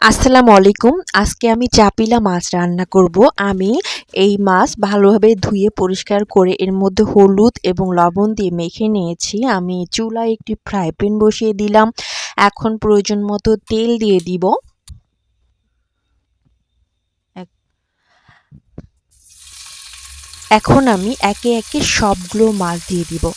আসসালামু আলাইকুম। আজকে আমি চাপিলা মাছ রান্না করব। আমি এই মাছ ভালোভাবে ধুয়ে পরিষ্কার করে এর মধ্যে হলুদ এবং লবণ দিয়ে মেখে নিয়েছি। আমি চুলায় একটি ফ্রাই প্যান বসিয়ে দিলাম। এখন প্রয়োজন মতো তেল দিয়ে দিব। এক- এখন আমি একে একে সবগুলো মাছ দিয়ে দিব।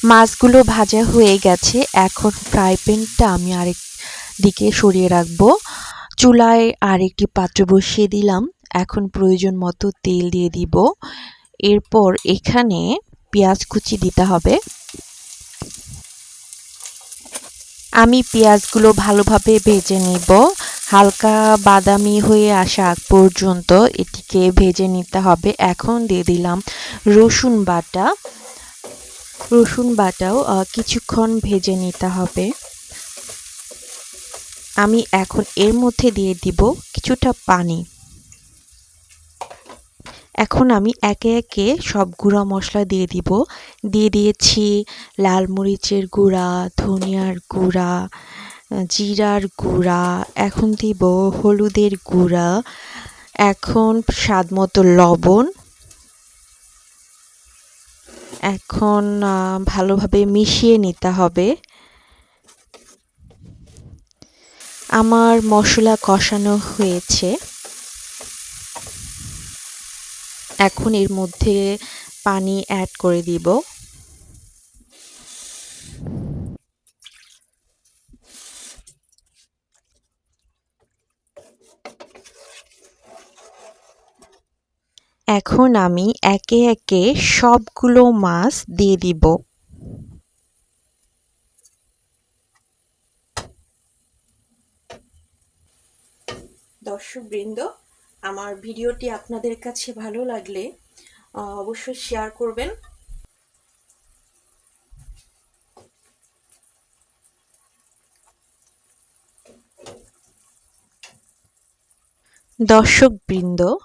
মাছগুলো ভাজা হয়ে গেছে। এখন ফ্রাই প্যানটা আমি আরেক দিকে সরিয়ে রাখবো। চুলায় আরেকটি পাত্র বসিয়ে দিলাম। এখন প্রয়োজন মতো তেল দিয়ে দিব। এরপর এখানে পেঁয়াজ কুচি দিতে হবে। আমি পেঁয়াজগুলো ভালোভাবে ভেজে নিব। হালকা বাদামি হয়ে আসা আগ পর্যন্ত এটিকে ভেজে নিতে হবে। এখন দিয়ে দিলাম রসুন বাটা। রসুন বাটাও কিছুক্ষণ ভেজে নিতে হবে। আমি এখন এর মধ্যে দিয়ে দিব কিছুটা পানি। এখন আমি একে একে সব গুঁড়া মশলা দিয়ে দিব। দিয়ে দিয়েছি লাল মরিচের গুঁড়া, ধনিয়ার গুঁড়া, জিরার গুঁড়া। এখন দিব হলুদের গুঁড়া। এখন স্বাদ মতো লবণ। এখন ভালোভাবে মিশিয়ে নিতে হবে। আমার মশলা কষানো হয়েছে। এখন এর মধ্যে পানি অ্যাড করে দিব। এখন আমি একে একে সবগুলো মাছ দিয়ে দিব। দর্শকবৃন্দ, আমার ভিডিওটি আপনাদের কাছে ভালো লাগলে অবশ্যই শেয়ার করবেন। দর্শকবৃন্দ,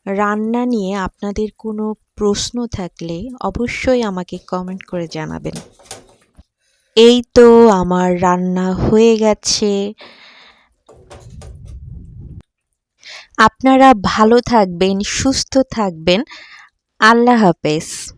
রান্না নিয়ে আপনাদের কোনো প্রশ্ন থাকলে অবশ্যই আমাকে কমেন্ট করে জানাবেন। এই তো আমার রান্না হয়ে গেছে। আপনারা ভালো থাকবেন, সুস্থ থাকবেন। আল্লাহ হাফেজ।